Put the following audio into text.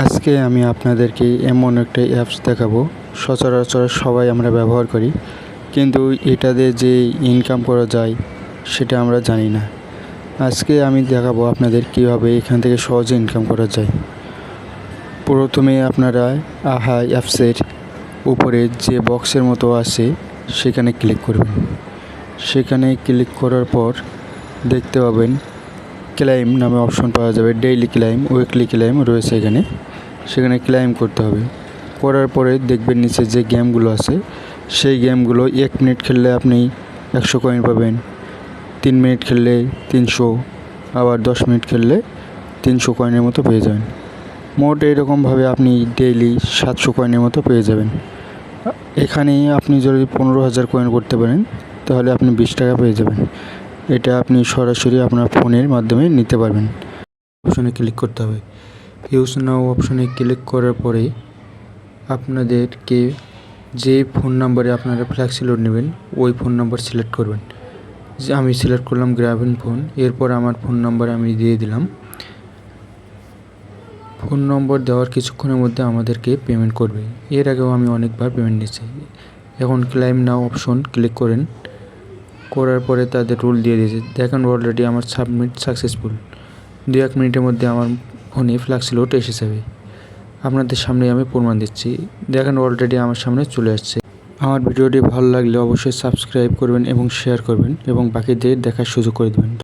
আজকে আমি আপনাদেরকে এমন একটা অ্যাপস দেখাবো সচরাচর সবাই আমরা ব্যবহার করি, কিন্তু এটা দিয়ে যে ইনকাম করা যায় সেটা আমরা জানি না। আজকে আমি দেখাবো আপনাদের কীভাবে এখান থেকে সহজে ইনকাম করা যায়। প্রথমে আপনারা আহা অ্যাপসের উপরে যে বক্সের মতো আছে সেখানে ক্লিক করবেন। সেখানে ক্লিক করার পর দেখতে পাবেন ক্লাইম নামে অপশন পাওয়া যাবে। ডেইলি ক্লাইম, উইকলি ক্লাইম রয়েছে এখানে। সেখানে ক্লাইম করতে হবে। করার পরে দেখবেন নিচে যে গেমগুলো আছে সেই গেমগুলো 1 মিনিট খেললে আপনি 100 কয়েন পাবেন, 3 মিনিট খেললে 300, আবার 10 মিনিট খেললে 300 কয়েনের মতো পেয়ে যাবেন। মোট এরকমভাবে আপনি ডেইলি 700 কয়েনের মতো পেয়ে যাবেন। এখানে আপনি যদি 15,000 কয়েন করতে পারেন তাহলে আপনি 20 টাকা পেয়ে যাবেন। এটা আপনি সরাসরি আপনার ফোনের মাধ্যমে নিতে পারবেন। অপশনে ক্লিক করতে হবে। ইউজ নাও অপশনে ক্লিক করার পরে আপনাদেরকে যে ফোন নাম্বারে আপনারা ফ্ল্যাক্সি লোড নেবেন ওই ফোন নাম্বার সিলেক্ট করবেন। যে আমি সিলেক্ট করলাম গ্রামীণ ফোন। এরপর আমার ফোন নাম্বার আমি দিয়ে দিলাম। ফোন নম্বর দেওয়ার কিছুক্ষণের মধ্যে আমাদেরকে পেমেন্ট করবে। এর আগেও আমি অনেকবার পেমেন্ট নিয়েছি। এখন ক্লাইম নাও অপশন ক্লিক করেন। করার পরে তাদের রুল দিয়ে দিয়েছে। দেখেন অলরেডি আমার সাবমিট সাকসেসফুল। 2-1 মিনিটের মধ্যে আমার ফোনে ফ্ল্যাক্সি লোড এসে যাবে। আপনাদের সামনে আমি প্রমাণ দিচ্ছি। দেখেন অলরেডি আমার সামনে চলে আসছে। আমার ভিডিওটি ভালো লাগলে অবশ্যই সাবস্ক্রাইব করবেন এবং শেয়ার করবেন এবং বাকিদের দেখার সুযোগ করে দেবেন।